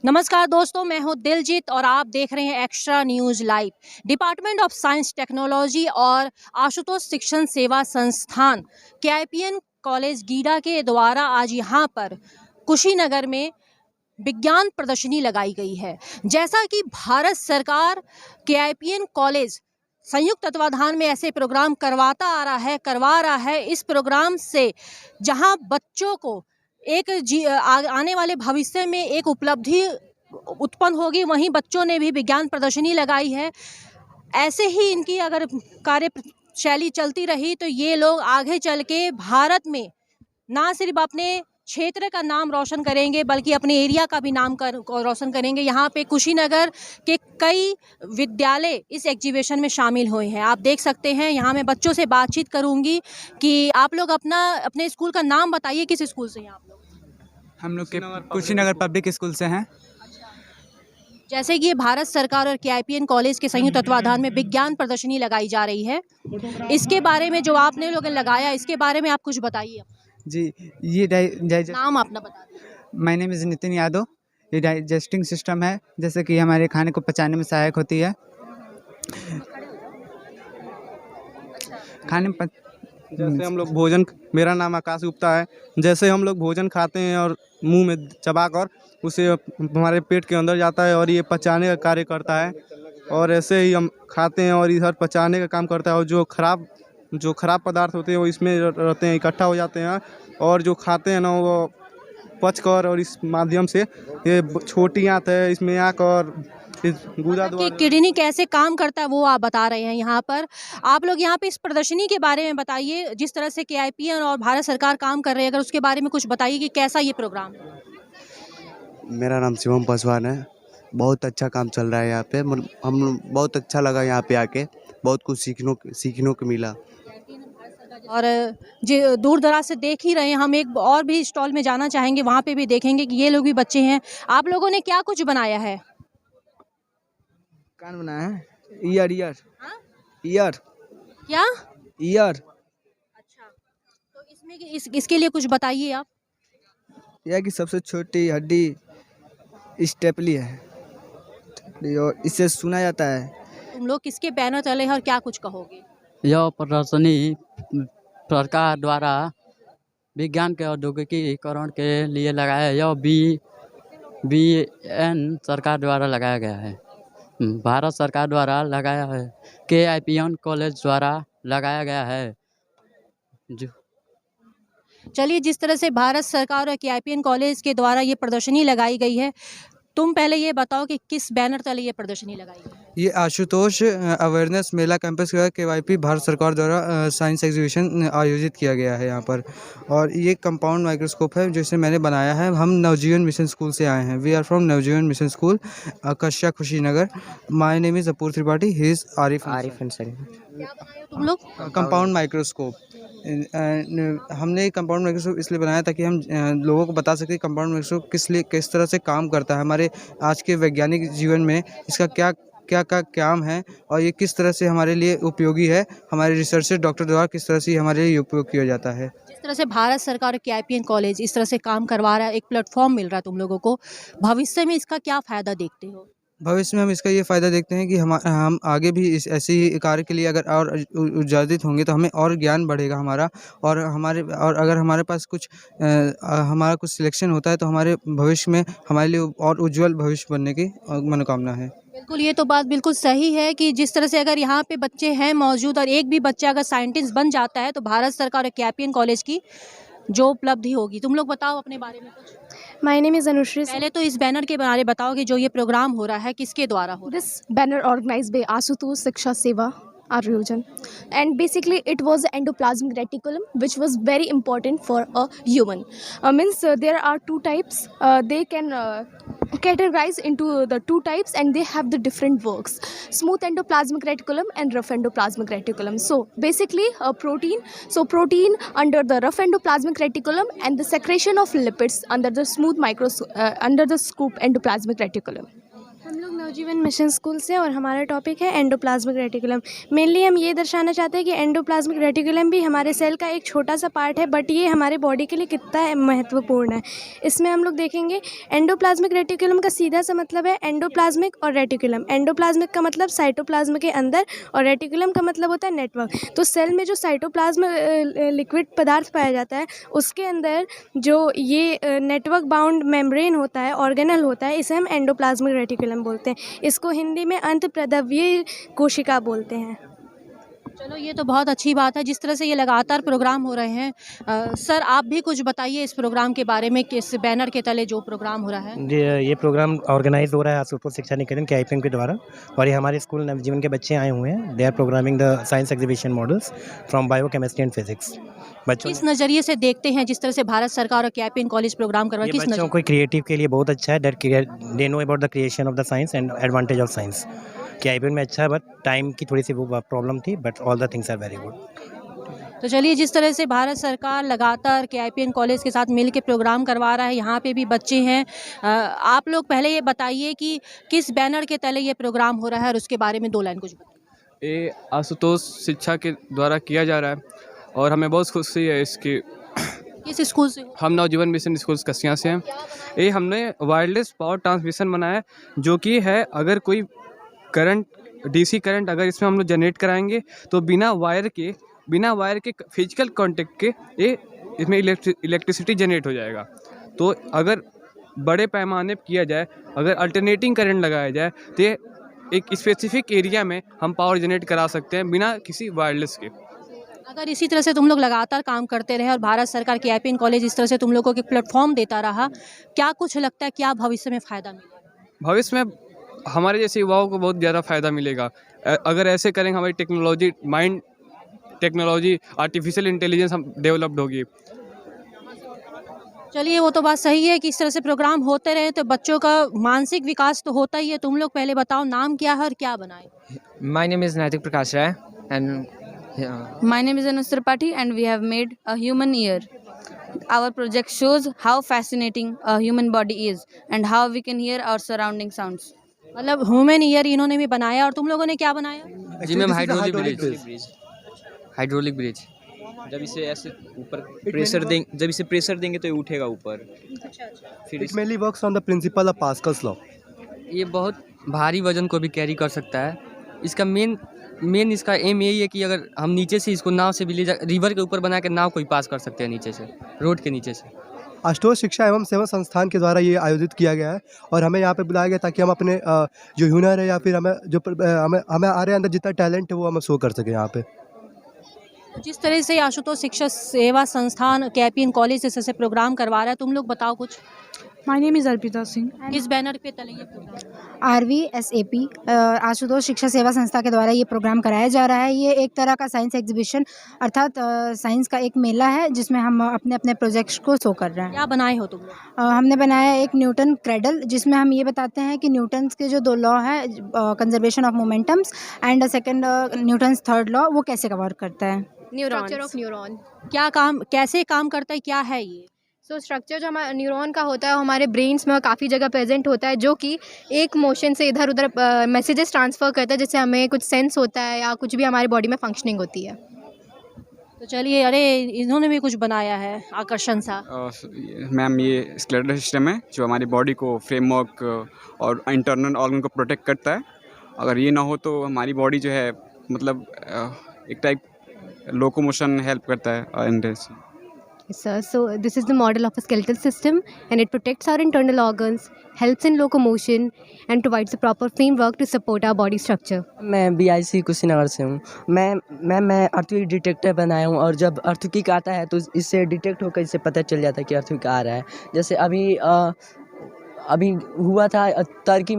नमस्कार दोस्तों, मैं हूं दिलजीत और आप देख रहे हैं extra news live. Department of science technology और आशुतोष शिक्षण सेवा संस्थान केआईपीएन कॉलेज गीडा के द्वारा आज यहां पर कुशीनगर में विज्ञान प्रदर्शनी लगाई गई है। जैसा कि भारत सरकार केआईपीएन कॉलेज संयुक्त तत्वाधान में ऐसे प्रोग्राम करवा रहा है। इस प्रोग्राम से जहां बच्चों को एक आने वाले भविष्य में एक उपलब्धि उत्पन्न होगी, वहीं बच्चों ने भी विज्ञान प्रदर्शनी लगाई है। ऐसे ही इनकी अगर कार्यशैली चलती रही तो ये लोग आगे चल के भारत में ना सिर्फ अपने क्षेत्र का नाम रोशन करेंगे बल्कि अपने एरिया का भी नाम रोशन करेंगे। यहाँ पे कुशीनगर के कई विद्यालय इस एग्जीबिशन में शामिल हुए हैं। आप देख सकते हैं। यहाँ मैं बच्चों से बातचीत करूँगी कि आप लोग अपने स्कूल का नाम बताइए। किस स्कूल से हैं आप लोग? हम लोग के कुशीनगर पब्लिक स्कूल से हैं। जैसे कि ये भारत सरकार और केआईपीएन कॉलेज के संयुक्त तत्वाधान में विज्ञान प्रदर्शनी लगाई जा रही है, इसके बारे में जो आपने लोग लगाया, इसके बारे में आप कुछ बताइए। जी, ये नाम अपना बता दीजिए। My name is Nitin Yadav. ये डाइजेस्टिंग सिस्टम है, जैसे कि हमारे खाने को पचाने में सहायक होती है। खाने में जैसे हम लोग भोजन, मेरा नाम आकाश गुप्ता है। जैसे हम लोग भोजन खाते हैं और मुंह में चबाकर उसे हमारे पेट के अंदर जाता है और ये पचाने का कार्य करता है। और ऐसे ही हम खाते हैं और इधर पचाने का काम करता है। और जो खराब पदार्थ होते हैं वो इसमें रहते हैं, इकट्ठा हो जाते हैं। और जो खाते हैं ना वो पचकर, और इस माध्यम से ये छोटी आंत है, इसमें आकर गुदा कि किडनी कैसे काम करता है वो आप बता रहे हैं यहाँ पर। आप लोग यहाँ पे इस प्रदर्शनी के बारे में बताइए, जिस तरह से केआईपीएन और भारत सरकार काम कर रही है, अगर उसके बारे में कुछ बताइए कि कैसा ये प्रोग्राम है। मेरा नाम शिवम पासवान है। बहुत अच्छा काम चल रहा है यहाँ पे। हम बहुत अच्छा लगा यहाँ पे आके, बहुत कुछ सीखने को मिला। और जो दूर दराज से देख ही रहे हैं, हम एक और भी स्टॉल में जाना चाहेंगे, वहाँ पे भी देखेंगे कि ये लोग भी बच्चे हैं। आप लोगों ने क्या कुछ बनाया है? कान बनाया है। ईयर क्या? ईयर। अच्छा, तो इसमें इसके लिए कुछ बताइए आप। यह कि सबसे छोटी हड्डी स्टेपली है और इससे सुना जाता है। तुम लोग किसके बैनर तले हैं और क्या कुछ कहोगे? यह प्रदर्शनी सरकार द्वारा विज्ञान के औद्योगिकीकरण के लिए लगाया है। यह बीएन सरकार द्वारा लगाया गया है, भारत सरकार द्वारा लगाया है, केआईपीएन कॉलेज द्वारा लगाया गया है। चलिए, जिस तरह से भारत सरकार और केआईपीएन कॉलेज के द्वारा ये प्रदर्शनी लगाई गई है, तुम पहले ये बताओ कि किस बैनर तले ये प्रदर्शनी लगाई गई है? ये आशुतोष अवेयरनेस मेला कैंपस का केवाईपी भारत सरकार द्वारा साइंस एग्जीबिशन आयोजित किया गया है यहाँ पर। और ये कंपाउंड माइक्रोस्कोप है जिसे मैंने बनाया है। हम नवजीवन मिशन स्कूल से आए हैं। We are from Navjeevan mission school, Kasya Kushinagar. My name is Apoorv Tripathi, he is Arif Ansari. क्या बनाए हो तुम लोग? Compound microscope. हमने कंपाउंड माइक्रोस्कोप इसलिए बनाया ताकि हम लोगों को बता सकें कंपाउंड माइक्रोस्कोप किस तरह से काम करता है हमारे आज के वैज्ञानिक जीवन में, इसका क्या काम है और ये किस तरह से हमारे लिए उपयोगी है। हमारे रिसर्चर डॉक्टर द्वारा किस तरह से हमारे लिए उपयोग किया जाता है। जिस तरह से भारत सरकार और केआईपीएन कॉलेज इस तरह से काम करवा रहा है, एक प्लेटफॉर्म मिल रहा है तुम लोगों को, भविष्य में इसका क्या फ़ायदा देखते हो? भविष्य में हम इसका ये फ़ायदा देखते हैं कि हम आगे भी इस ऐसी कार्य के लिए अगर और उज्जीवित होंगे तो हमें और ज्ञान बढ़ेगा हमारा। और अगर हमारे पास हमारा कुछ सिलेक्शन होता है तो हमारे भविष्य में हमारे लिए और उज्जवल भविष्य बनने की मनोकामना है। बिल्कुल, ये तो बात बिल्कुल सही है कि जिस तरह से अगर यहाँ पे बच्चे हैं मौजूद और एक भी बच्चा अगर साइंटिस्ट बन जाता है तो भारत सरकार और केआईपीएन कॉलेज की जो उपलब्धि होगी। तुम लोग बताओ अपने बारे में कुछ। My name is Anushri. पहले तो इस बैनर के बारे में बताओ कि जो ये प्रोग्राम हो रहा है किसके द्वारा हो रहा है? This banner organized by Asutosh Shiksha Seva Aryojan, and basically it was the endoplasmic reticulum, which was very important for a human. There are two types. They can categorize into the two types, and they have the different works: smooth endoplasmic reticulum and rough endoplasmic reticulum. So basically a protein. So protein under the rough endoplasmic reticulum, and the secretion of lipids under the scoop endoplasmic reticulum. हम लोग नवजीवन mission school से और हमारा topic है endoplasmic reticulum. Mainly हम ये दर्शाना चाहते हैं कि एंडोप्लाज्मिक रेटिकुलम भी हमारे सेल का एक छोटा सा पार्ट है, बट ये हमारे बॉडी के लिए कितना महत्वपूर्ण है इसमें हम लोग देखेंगे। एंडोप्लाज्मिक रेटिकुलम का सीधा सा मतलब है एंडोप्लाज्मिक और रेटिकुलम। एंडोप्लाज्मिक का मतलब साइटोप्लाज्म के अंदर और रेटिकुलम का मतलब होता है नेटवर्क। तो सेल में जो साइटोप्लाज्म लिक्विड पदार्थ पाया जाता है उसके अंदर जो ये नेटवर्क बाउंड मेम्ब्रेन होता है, ऑर्गेनल होता है, इसे हम एंडोप्लाज्मिक रेटिकुलम बोलते हैं। इसको हिंदी में अंतःप्रद्रव्य कोशिका बोलते हैं। चलो ये तो बहुत अच्छी बात है जिस तरह से ये लगातार प्रोग्राम हो रहे हैं। सर आप भी कुछ बताइए इस प्रोग्राम के बारे में कि इस बैनर के तले जो प्रोग्राम हो रहा है। जी, ये प्रोग्राम ऑर्गेनाइज हो रहा है आशुतोष शिक्षा निकेतन के IPM के द्वारा, और ये हमारे स्कूल नवजीवन के बच्चे आए हुए हैं। They R programming the science exhibition models from biochemistry and physics. बच्चों किस नज़रिए से देखते हैं जिस तरह से भारत सरकार और KIPN कॉलेज प्रोग्राम करवा ये किस बच्चों नज़रिए को क्रिएटिव के लिए बहुत अच्छा है। They know about the creation of the science and advantage of science. कि IPM में अच्छा है, बट टाइम की थोड़ी सी वो प्रॉब्लम थी, but all the things are very good. तो चलिए जिस तरह से भारत सरकार लगातार KIPN कॉलेज के साथ मिल के प्रोग्राम करवा रहा है, यहाँ पे भी बच्चे हैं। आप लोग पहले ये बताइए कि किस बैनर के तले ये प्रोग्राम हो रहा है और उसके बारे में 2 लाइन कुछ बताइए। ये आशुतोष शिक्षा के द्वारा किया जा रहा है और हमें बहुत खुशी है इसकी। किस स्कूल से? हम नवजीवन मिशन स्कूल कसिया से हैं। ये हमने वायरलेस पावर ट्रांसमिशन बनाया है, जो कि है अगर कोई करंट DC करंट अगर इसमें हम लोग जनरेट कराएंगे तो बिना वायर के फिजिकल कांटेक्ट के ये इसमें इलेक्ट्रिसिटी जनरेट हो जाएगा। तो अगर बड़े पैमाने पर किया जाए, अगर अल्टरनेटिंग करंट लगाया जाए तो ये एक स्पेसिफिक एरिया में हम पावर जनरेट करा सकते हैं बिना किसी वायरलेस के। अगर इसी तरह से तुम लोग लगातार काम करते रहे और भारत सरकार KIPN कॉलेज इस तरह से तुम लोगों को एक प्लेटफॉर्म देता रहा, क्या कुछ लगता है क्या भविष्य में फ़ायदा मिलेगा? भविष्य में हमारे जैसे युवाओं को बहुत ज़्यादा फ़ायदा मिलेगा। अगर ऐसे करेंगे हमारी टेक्नोलॉजी आर्टिफिशियल इंटेलिजेंस हम डेवलप्ड होगी। चलिए वो तो बात सही है कि इस तरह से प्रोग्राम होते रहे तो बच्चों का मानसिक विकास तो होता ही है। तुम लोग पहले बताओ नाम क्या है और क्या बनाए? My name is Naitik Prakash Rai and My name is Anus Tripathi and we have made a human ear. Our project shows how fascinating a human body is and how we can hear our surrounding sounds. मतलब human ear इन्होंने भी बनाया और तुम लोगों ने क्या बनाया? जी मैम, हाइड्रोलिक ब्रिज। जब इसे ऐसे ऊपर प्रेशर देंगे तो ये उठेगा ऊपर। फिर it mainly works on the principle of Pascal's law. ये बहुत भारी वजन को भी कैरी कर सकता है। इसका मेन इसका एम यही है कि अगर हम नीचे से इसको नाव से भी ले जा, रिवर के ऊपर बना के नाव को भी पास कर सकते हैं नीचे से, रोड के नीचे से। आशुतोष शिक्षा एवं सेवा संस्थान के द्वारा ये आयोजित किया गया है और हमें यहाँ पे बुलाया गया ताकि हम अपने जो हुनर है या फिर हमें हमारे अंदर जितना टैलेंट है वो हम शो कर सकें यहाँ पे। जिस तरह से आशुतोष शिक्षा सेवा संस्थान KIPN कॉलेज से प्रोग्राम करवा रहा है, तुम लोग बताओ कुछ। My name is Arpita Singh. किस बैनर पे तले ये प्रोग्राम? RVSAP आशुतोष शिक्षा सेवा संस्था के द्वारा ये प्रोग्राम कराया जा रहा है। ये एक तरह का साइंस एग्जीबिशन अर्थात साइंस का एक मेला है जिसमें हम अपने अपने प्रोजेक्ट्स को शो कर रहे हैं। क्या बनाए हो तुम? हमने बनाया एक न्यूटन क्रेडल जिसमें हम ये बताते हैं कि न्यूटन्स के जो 2 लॉ है, conservation of momentums and second Newton's 3rd law, वो कैसे वर्क करता है। स्ट्रक्चर ऑफ न्यूरॉन क्या काम कैसे काम करता है, क्या है ये? स्ट्रक्चर जो हमारे न्यूरॉन का होता है वो हमारे ब्रेन्स में काफ़ी जगह प्रेजेंट होता है, जो कि एक मोशन से इधर उधर मैसेजेस ट्रांसफ़र करता है, जिससे हमें कुछ सेंस होता है या कुछ भी हमारी बॉडी में फंक्शनिंग होती है। तो चलिए, अरे इन्होंने भी कुछ बनाया है आकर्षण सा। मैम ये स्केलेटल सिस्टम है जो हमारी बॉडी को फ्रेमवर्क और इंटरनल ऑर्गन को प्रोटेक्ट करता है। अगर ये ना हो तो हमारी बॉडी जो है मतलब एक टाइप लोकोमोशन हेल्प करता है। Yes, sir. So this is the model of a skeletal system and it protects our internal organs, helps in locomotion and provides the proper framework to support our body structure. मैं BIC Kushinagar से हूँ। मैं earthquake detector बनाया हूँ और जब earthquake आता है तो इससे डिटेक्ट होकर इससे पता चल जाता है कि अर्थक्वेक आ रहा है। जैसे अभी हुआ था तुर्की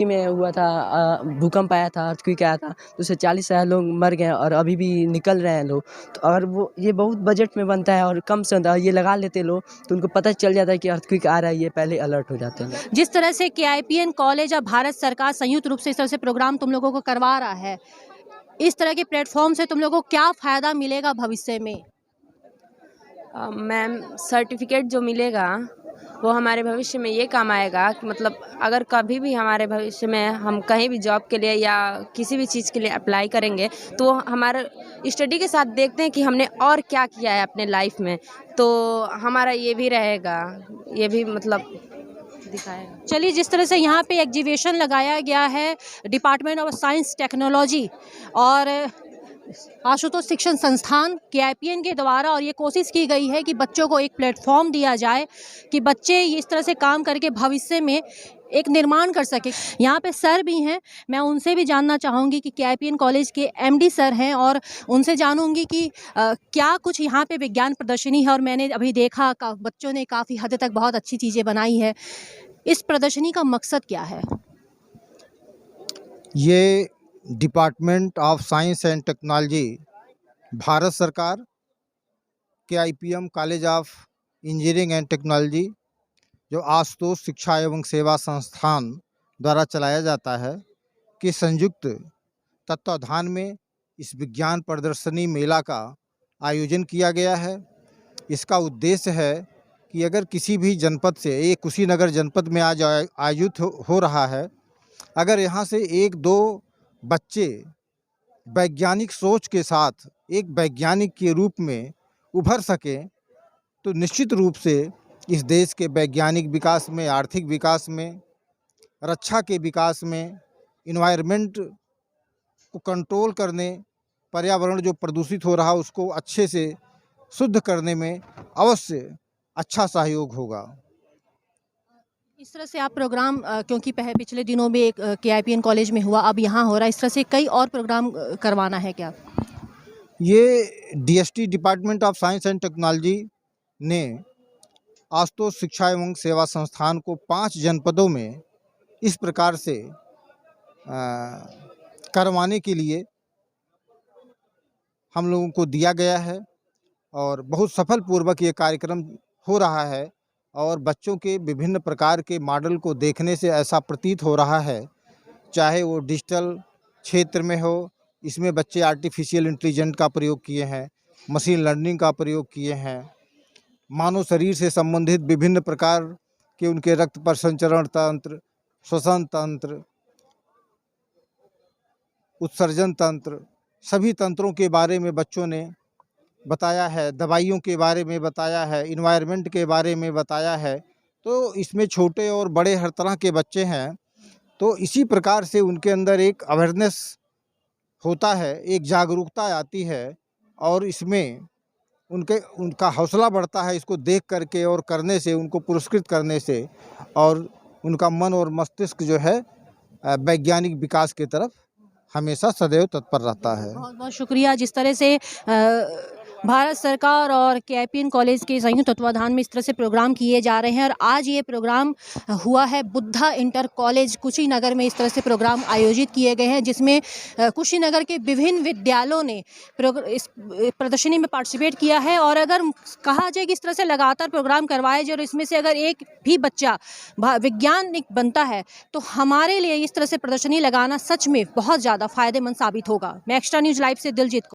में हुआ था, भूकंप आया था, अर्थक्वेक आया था, तो उससे 40,000 लोग मर गए और अभी भी निकल रहे हैं लोग। तो अगर वो ये बहुत बजट में बनता है और कम से ये लगा लेते लोग तो उनको पता चल जाता है कि अर्थक्वेक आ रहा है, ये पहले अलर्ट हो जाते हैं। जिस तरह से KIPN कॉलेज और भारत सरकार संयुक्त रूप से इस तरह से प्रोग्राम तुम लोगों को करवा रहा है, इस तरह के प्लेटफॉर्म से तुम लोगों को क्या फ़ायदा मिलेगा भविष्य में? मैम सर्टिफिकेट जो मिलेगा वो हमारे भविष्य में ये काम आएगा कि मतलब अगर कभी भी हमारे भविष्य में हम कहीं भी जॉब के लिए या किसी भी चीज़ के लिए अप्लाई करेंगे तो वो हमारा स्टडी के साथ देखते हैं कि हमने और क्या किया है अपने लाइफ में, तो हमारा ये भी रहेगा, ये भी मतलब दिखाएगा। चलिए, जिस तरह से यहाँ पे एग्जीबिशन लगाया गया है डिपार्टमेंट ऑफ साइंस टेक्नोलॉजी और आशुतोष शिक्षण संस्थान KIPN के द्वारा, और ये कोशिश की गई है कि बच्चों को एक प्लेटफॉर्म दिया जाए कि बच्चे इस तरह से काम करके भविष्य में एक निर्माण कर सके। यहाँ पे सर भी हैं, मैं उनसे भी जानना चाहूँगी कि KIPN कॉलेज के MD सर हैं और उनसे जानूँगी कि क्या कुछ यहाँ पे विज्ञान प्रदर्शनी है। और मैंने अभी देखा बच्चों ने काफ़ी हद तक बहुत अच्छी चीज़ें बनाई है। इस प्रदर्शनी का मकसद क्या है? ये department of science and technology Bharat सरकार KIPM college of engineering and technology जो आशुतोष शिक्षा एवं सेवा संस्थान द्वारा चलाया जाता है कि संयुक्त तत्वाधान में इस विज्ञान प्रदर्शनी मेला का आयोजन किया गया है। इसका उद्देश्य है कि अगर किसी भी जनपद से, ये कुशीनगर जनपद में आज आयोजित हो रहा है, अगर यहाँ से एक दो बच्चे वैज्ञानिक सोच के साथ एक वैज्ञानिक के रूप में उभर सकें तो निश्चित रूप से इस देश के वैज्ञानिक विकास में, आर्थिक विकास में, रक्षा के विकास में, इन्वायरमेंट को कंट्रोल करने, पर्यावरण जो प्रदूषित हो रहा उसको अच्छे से शुद्ध करने में अवश्य अच्छा सहयोग होगा। इस तरह से आप प्रोग्राम क्योंकि पिछले दिनों में एक KIPN कॉलेज में हुआ, अब यहाँ हो रहा है, इस तरह से कई और प्रोग्राम करवाना है क्या? ये DST department of science and technology ने आशुतोष शिक्षा एवं सेवा संस्थान को 5 जनपदों में इस प्रकार से करवाने के लिए हम लोगों को दिया गया है और बहुत सफलपूर्वक ये कार्यक्रम हो रहा है। और बच्चों के विभिन्न प्रकार के मॉडल को देखने से ऐसा प्रतीत हो रहा है, चाहे वो डिजिटल क्षेत्र में हो, इसमें बच्चे आर्टिफिशियल इंटेलिजेंस का प्रयोग किए हैं, मशीन लर्निंग का प्रयोग किए हैं, मानव शरीर से संबंधित विभिन्न प्रकार के उनके रक्त परिसंचरण तंत्र, श्वसन तंत्र, उत्सर्जन तंत्र, सभी तंत्रों के बारे में बच्चों ने बताया है, दवाइयों के बारे में बताया है, इन्वायरमेंट के बारे में बताया है। तो इसमें छोटे और बड़े हर तरह के बच्चे हैं, तो इसी प्रकार से उनके अंदर एक अवेयरनेस होता है, एक जागरूकता आती है और इसमें उनका हौसला बढ़ता है इसको देख करके और करने से, उनको पुरस्कृत करने से, और उनका मन और मस्तिष्क जो है वैज्ञानिक विकास की तरफ हमेशा सदैव तत्पर रहता है। बहुत बहुत शुक्रिया। जिस तरह से भारत सरकार और KIPN कॉलेज के संयुक्त तत्वाधान में इस तरह से प्रोग्राम किए जा रहे हैं और आज ये प्रोग्राम हुआ है बुद्धा इंटर कॉलेज कुशीनगर में। इस तरह से प्रोग्राम आयोजित किए गए हैं जिसमें कुशीनगर के विभिन्न विद्यालयों ने इस प्रदर्शनी में पार्टिसिपेट किया है। और अगर कहा जाए कि इस तरह से लगातार प्रोग्राम करवाए जाए और इसमें से अगर एक भी बच्चा वैज्ञानिक बनता है तो हमारे लिए इस तरह से प्रदर्शनी लगाना सच में बहुत ज़्यादा फ़ायदेमंद साबित होगा। मैं एक्स्ट्रा न्यूज़ लाइव से दिलजीत।